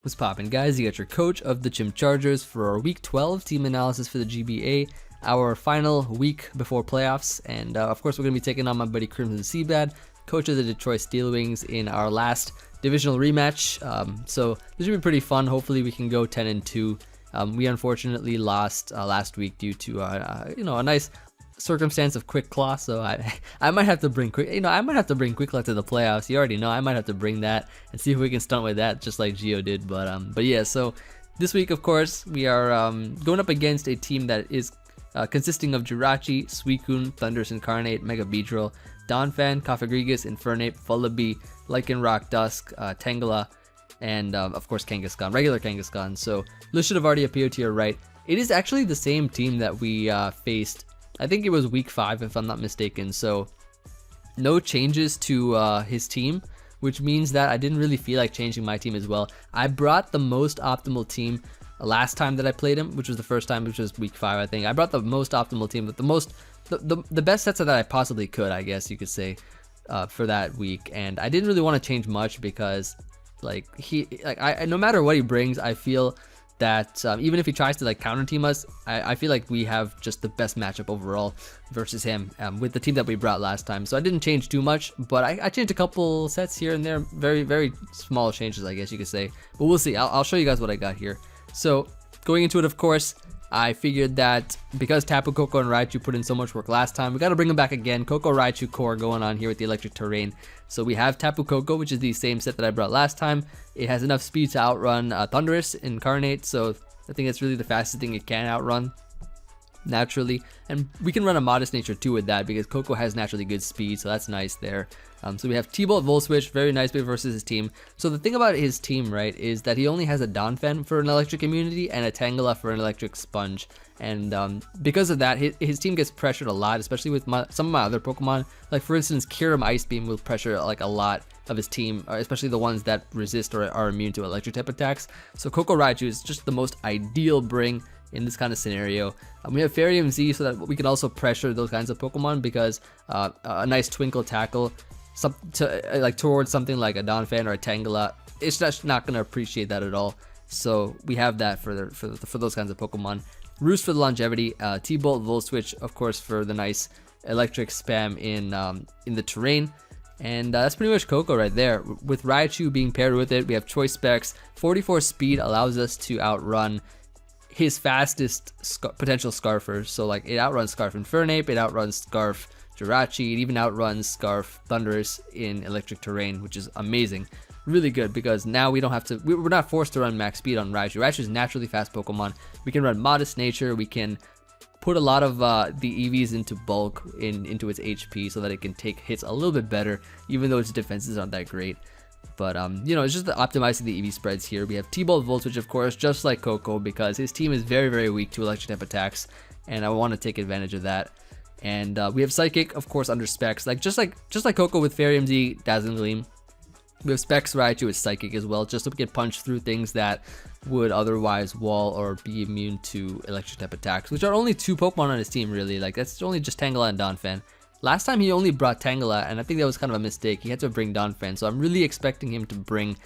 What's poppin', guys? You got your coach of the Chim Chargers for our Week 12 team analysis for the GBA, our final week before playoffs, and of course we're going to be taking on my buddy crimsoncbad, coach of the Detroit Steel Wings, in our last divisional rematch. So this should be pretty fun. Hopefully we can go 10-2. We unfortunately lost last week due to a nice circumstance of Quick Claw, so I might have to bring Quick Claw to the playoffs. You already know I might have to bring that and see if we can stunt with that, just like Gio did. But yeah, so this week, of course, we are going up against a team that is consisting of Jirachi, Suicune, Thunderous Incarnate, Mega Beedrill, Donphan, Cofagrigus, Infernape, Vullaby, Lycanroc, Dusk, Tangela, and of course Kangaskhan, regular Kangaskhan. So this should have already appeared to your right. It is actually the same team that we faced. I think it was week 5 if I'm not mistaken, so no changes to his team, which means that I didn't really feel like changing my team as well. I brought the most optimal team last time that I played him, which was the first time, which was week 5 I think. I brought the most optimal team, but the best sets that I possibly could, I guess you could say, for that week. And I didn't really want to change much because no matter what he brings, I feel that even if he tries to counter team us, I feel like we have just the best matchup overall versus him with the team that we brought last time. So I didn't change too much, but I changed a couple sets here and there, very, very small changes, I guess you could say. But we'll see. I'll show you guys what I got here. So going into it, of course, I figured that because Tapu Koko and Raichu put in so much work last time, we got to bring them back again. Koko Raichu core going on here with the electric terrain. So we have Tapu Koko, which is the same set that I brought last time. It has enough speed to outrun Thunderous Incarnate, so I think it's really the fastest thing it can outrun naturally. And we can run a Modest Nature too with that because Koko has naturally good speed, so that's nice there. So we have T-Bolt Volt Switch, very nice versus his team. So the thing about his team, right, is that he only has a Donphan for an electric immunity and a Tangela for an electric sponge. And because of that, his team gets pressured a lot, especially with some of my other Pokemon. Like for instance, Kyurem Ice Beam will pressure a lot of his team, especially the ones that resist or are immune to electric type attacks. So Koko Raichu is just the most ideal bring in this kind of scenario. We have Fairy Emvee so that we can also pressure those kinds of Pokemon because a nice Twinkle Tackle towards something like a Donphan or a Tangela, it's just not going to appreciate that at all. So we have that for those kinds of Pokemon. Roost for the longevity, T-Bolt Volt Switch, of course, for the nice electric spam in the terrain. And that's pretty much Koko right there. With Raichu being paired with it, we have Choice Specs. 44 speed allows us to outrun his fastest potential Scarfers. So it outruns Scarf Infernape, it outruns Scarf Jirachi, it even outruns Scarf Thunderous in electric terrain, which is amazing. Really good because now we don't have to, we're not forced to run max speed on Raichu. Raichu is naturally fast Pokemon. We can run Modest Nature, we can put a lot of the EVs into bulk into its HP so that it can take hits a little bit better, even though its defenses aren't that great. But it's just optimizing the EV spreads here. We have T-Bolt Volt Switch, of course, just like Koko, because his team is very, very weak to electric type attacks, and I want to take advantage of that. And we have Psychic, of course, under Specs, just like Koko with Fairy Emvee, Dazzling Gleam. We have Specs Raichu with Psychic as well, just so we can punch through things that would otherwise wall or be immune to electric type attacks, which are only 2 Pokemon on his team, really. That's only just Tangela and Donphan. Last time he only brought Tangela, and I think that was kind of a mistake. He had to bring Donphan, so I'm really expecting him to bring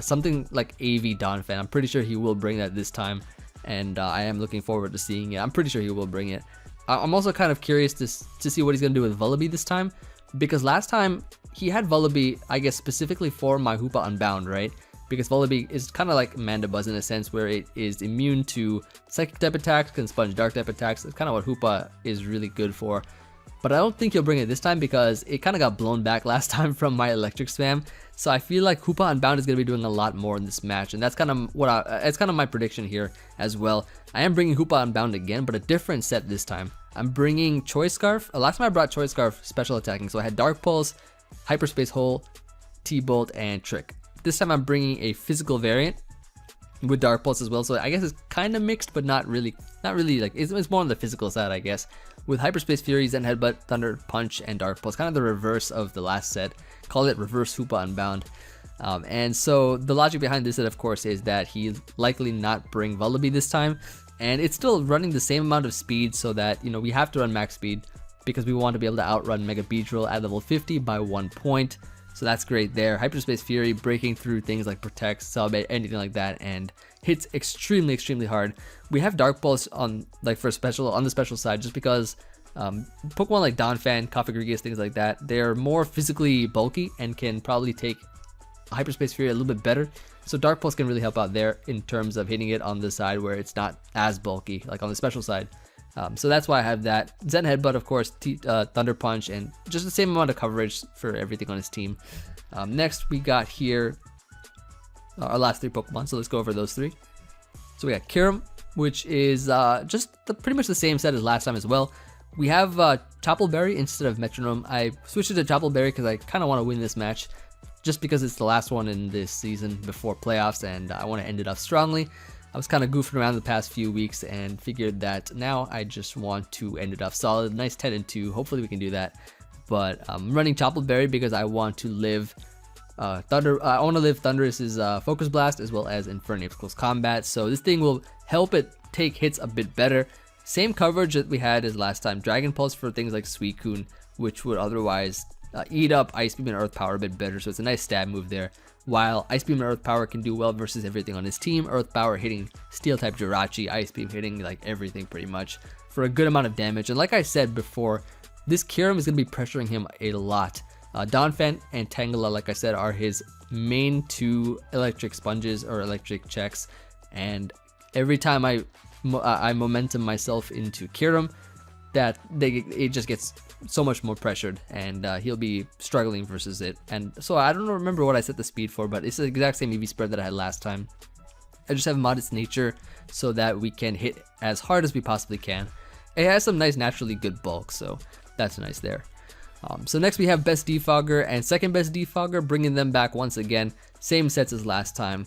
something like AV Donphan. I'm pretty sure he will bring that this time, and I am looking forward to seeing it. I'm pretty sure he will bring it. I'm also kind of curious to see what he's going to do with Vullaby this time, because last time he had Vullaby, I guess, specifically for my Hoopa Unbound, right? Because Vullaby is kind of like Mandibuzz in a sense where it is immune to Psychic type attacks, can sponge Dark type attacks. It's kind of what Hoopa is really good for. But I don't think he'll bring it this time because it kind of got blown back last time from my electric spam. So I feel like Hoopa Unbound is going to be doing a lot more in this match, and that's kind of it's kind of my prediction here as well. I am bringing Hoopa Unbound again, but a different set this time. I'm bringing Choice Scarf. Last time I brought Choice Scarf special attacking, so I had Dark Pulse, Hyperspace Hole, T-Bolt, and Trick. This time I'm bringing a physical variant with Dark Pulse as well, so I guess it's kind of mixed, but not really. It's more on the physical side, I guess. With Hyperspace Fury, Zen Headbutt, Thunder Punch, and Dark Pulse, kind of the reverse of the last set. Call it Reverse Hoopa Unbound. And so the logic behind this set, of course, is that he's likely not bring Vullaby this time, and it's still running the same amount of speed, so that we have to run max speed because we want to be able to outrun Mega Beedrill at level 50 by 1 point. So that's great there. Hyperspace Fury breaking through things like Protect, Sub, anything like that, and hits extremely hard. We have Dark Pulse on like for special on the special side just because Pokemon like Donphan, Cofagrigus, things like that, they're more physically bulky and can probably take Hyperspace Fury a little bit better. So Dark Pulse can really help out there in terms of hitting it on the side where it's not as bulky, like on the special side. So that's why I have that. Zen Headbutt, of course, Thunder Punch, and just the same amount of coverage for everything on his team. Next, we got here our last 3 Pokemon, so let's go over those 3. So we got Kyurem, which is just pretty much the same set as last time as well. We have Choppleberry instead of Metronome. I switched it to Choppleberry because I kind of want to win this match, just because it's the last one in this season before playoffs, and I want to end it off strongly. I was kind of goofing around the past few weeks and figured that now I just want to end it off solid. Nice 10-2. Hopefully we can do that. But I'm running Choppleberry because I want to live Thunder. I want to live Thunderous's Focus Blast as well as Infernape's Close Combat. So this thing will help it take hits a bit better. Same coverage that we had as last time. Dragon Pulse for things like Suicune, which would otherwise eat up Ice Beam and Earth Power a bit better. So it's a nice stab move there. While Ice Beam and Earth Power can do well versus everything on his team, Earth Power hitting Steel type Jirachi, Ice Beam hitting like everything pretty much for a good amount of damage. And like I said before, this Kyurem is going to be pressuring him a lot. Donphan and Tangela, like I said, are his main 2 electric sponges or electric checks. And every time I momentum myself into Kyurem, it just gets so much more pressured, and he'll be struggling versus it. And so I don't remember what I set the speed for, but it's the exact same EV spread that I had last time. I just have Modest Nature so that we can hit as hard as we possibly can. It has some nice naturally good bulk, so that's nice there. So next we have Best Defogger and Second Best Defogger, bringing them back once again. Same sets as last time.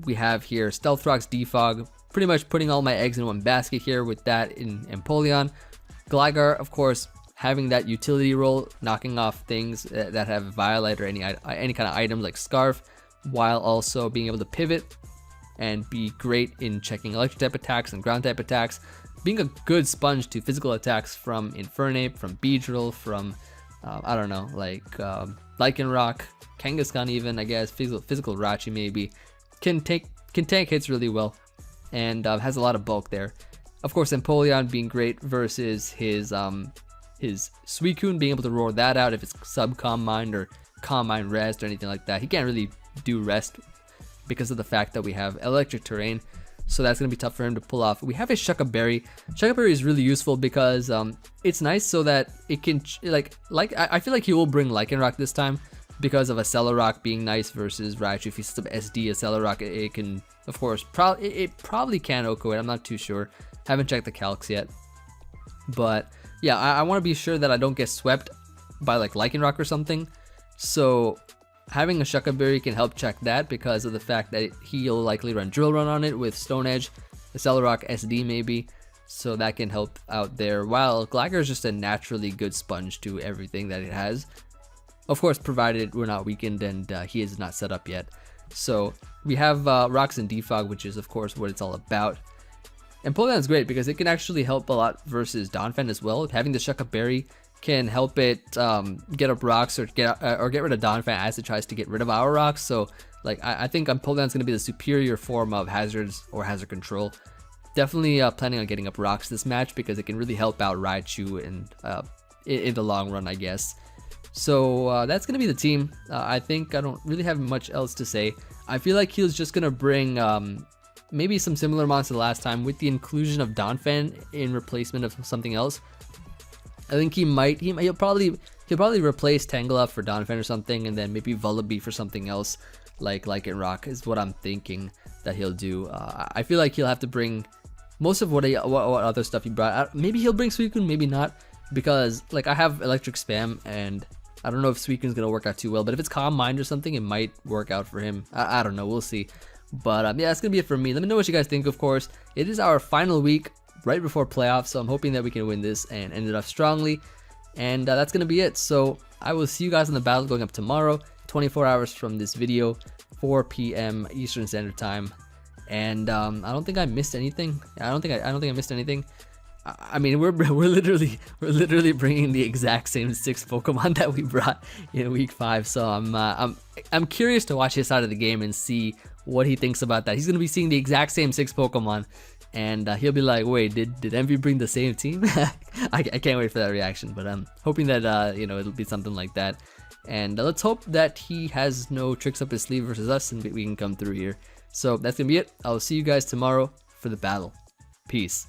We have here Stealth Rock's Defog, pretty much putting all my eggs in one basket here with that in Empoleon. Gligar, of course, having that utility role, knocking off things that have Violet or any kind of item like Scarf, while also being able to pivot and be great in checking electric type attacks and ground type attacks, being a good sponge to physical attacks from Infernape, from Beedrill, from I don't know, like Lycanroc, Kangaskhan even, I guess, physical Rachi maybe, can tank hits really well, and has a lot of bulk there. Of course, Empoleon being great versus his Suicune, being able to roar that out if it's sub-Calm Mind or Calm Mind Rest or anything like that. He can't really do Rest because of the fact that we have electric terrain, so that's going to be tough for him to pull off. We have a Shuca Berry. Shuca Berry is really useful because it's nice so that it can, I feel like he will bring Lycanroc this time because of a Celorock being nice versus Raichu. If he sets up SD, a Celorock, it can, of course, it probably can Oko it. I'm not too sure. Haven't checked the calcs yet. But yeah, I want to be sure that I don't get swept by like Lycanroc or something. So having a Shuca Berry can help check that because of the fact that he'll likely run Drill Run on it with Stone Edge, the Celorock SD maybe. So that can help out there. While Gligar is just a naturally good sponge to everything that it has. Of course, provided we're not weakened and he is not set up yet. So we have Rocks and Defog, which is of course what it's all about. And Empoleon is great because it can actually help a lot versus Donphan as well. Having the Shuca Berry can help it get up rocks or get rid of Donphan as it tries to get rid of our rocks. So like I think Empoleon is going to be the superior form of Hazards or Hazard Control. Definitely planning on getting up rocks this match because it can really help out Raichu in the long run, I guess. So that's going to be the team. I think I don't really have much else to say. I feel like he was just going to bring maybe some similar mons to the last time with the inclusion of Donphan in replacement of something else. I think he'll probably replace Tangela for Donphan or something, and then maybe Vullaby for something else like Lycanroc is what I'm thinking that he'll do. I feel like he'll have to bring most of what other stuff he brought. Maybe he'll bring Suicune, maybe not, because like I have Electric Spam and I don't know if Suicune's gonna work out too well, but if it's Calm Mind or something, it might work out for him. I don't know, we'll see. But yeah, that's gonna be it for me. Let me know what you guys think. Of course, it is our final week right before playoffs, so I'm hoping that we can win this and end it off strongly. And that's gonna be it. So I will see you guys in the battle going up tomorrow, 24 hours from this video, 4 p.m. Eastern Standard Time. And I don't think I missed anything. I don't think I missed anything. I mean, we're literally bringing the exact same 6 Pokemon that we brought in week 5. So I'm curious to watch his side of the game and see what he thinks about that. He's gonna be seeing the exact same 6 Pokemon, and he'll be like, "Wait, did Emvee bring the same team?" I can't wait for that reaction. But I'm hoping that you know, it'll be something like that. And let's hope that he has no tricks up his sleeve versus us, and we can come through here. So that's gonna be it. I'll see you guys tomorrow for the battle. Peace.